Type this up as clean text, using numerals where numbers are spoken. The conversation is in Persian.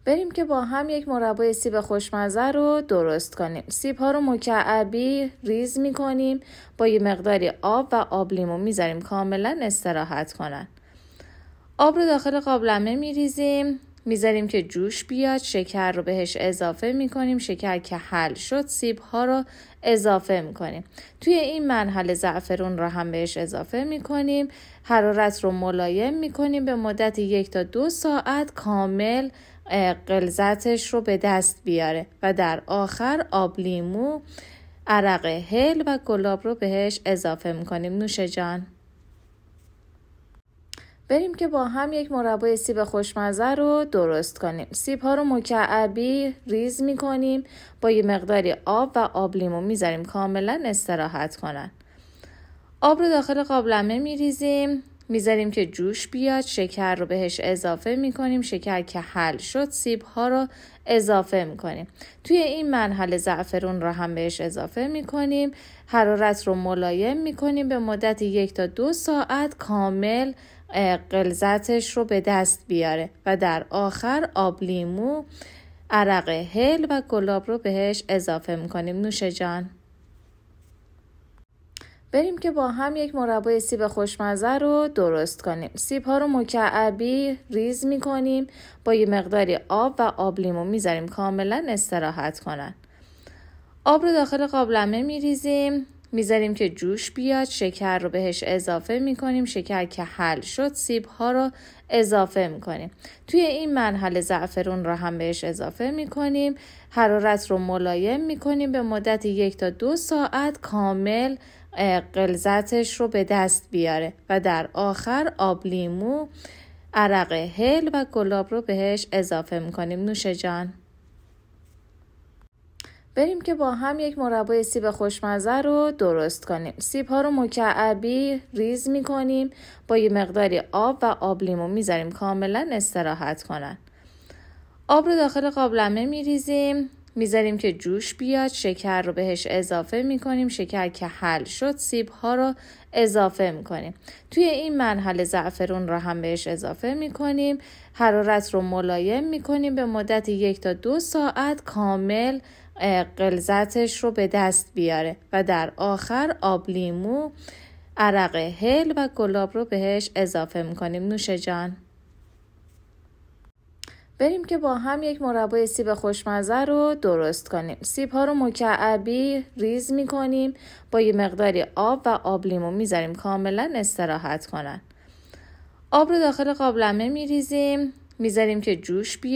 بریم که با هم یک مربای سیب خوشمزه رو درست کنیم. سیب ها رو مکعبی ریز میکنیم، با یه مقداری آب و آب لیمو میذاریم کاملا استراحت کنن. آب رو داخل قابلمه میریزیم، میذاریم که جوش بیاد، شکر رو بهش اضافه میکنیم. شکر که حل شد سیب ها رو اضافه میکنیم. توی این مرحله زعفرون رو هم بهش اضافه میکنیم. حرارت رو ملایم میکنیم به مدت 1 تا 2 ساعت کامل غلظتش رو به دست بیاره و در آخر آب لیمو، عرق هل و گلاب رو بهش اضافه میکنیم. نوش جان. بریم که با هم یک مربای سیب خوشمزه رو درست کنیم. سیب ها رو مکعبی ریز میکنیم، با یه مقداری آب و آب لیمو میذاریم کاملا استراحت کنن. آب رو داخل قابلمه میریزیم، میذاریم که جوش بیاد، شکر رو بهش اضافه میکنیم. شکر که حل شد سیب ها رو اضافه میکنیم. توی این مرحله زعفرون رو هم بهش اضافه میکنیم. حرارت رو ملایم میکنیم به مدت 1 تا 2 ساعت کامل غلظتش رو به دست بیاره و در آخر آب لیمو، عرق هل و گلاب رو بهش اضافه میکنیم. نوش جان. بریم که با هم یک مربای سیب خوشمزه رو درست کنیم. سیب ها رو مکعبی ریز میکنیم، با یه مقداری آب و آب لیمو میذاریم کاملا استراحت کنن. آب رو داخل قابلمه میریزیم، میذاریم که جوش بیاد، شکر رو بهش اضافه میکنیم. شکر که حل شد سیب ها رو اضافه میکنیم. توی این مرحله زعفرون رو هم بهش اضافه میکنیم. حرارت رو ملایم میکنیم به مدت 1 تا 2 ساعت کامل غلظتش رو به دست بیاره و در آخر آب لیمو، عرق هل و گلاب رو بهش اضافه میکنیم. نوش جان. بریم که با هم یک مربای سیب خوشمزه رو درست کنیم. سیب ها رو مکعبی ریز میکنیم، با یه مقداری آب و آب لیمو میذاریم کاملا استراحت کنن. آب رو داخل قابلمه میریزیم، میذاریم که جوش بیاد، شکر رو بهش اضافه میکنیم. شکر که حل شد سیب ها رو اضافه میکنیم. توی این مرحله زعفرون رو هم بهش eضافه میکنیم. حرارت رو ملایم میکنیم به مدت 1 تا 2 ساعت کامل غلظتش رو به دست بیاره و در آخر آب لیمو، عرق هل و گلاب رو بهش اضافه میکنیم. نوش جان. بریم که با هم یک مربای سیب خوشمزه رو درست کنیم. سیب ها رو مکعبی ریز میکنیم، با یه مقداری آب و آب لیمو میذاریم کاملا استراحت کنن. آب رو داخل قابلمه میریزیم، میذاریم که جوش بیاد.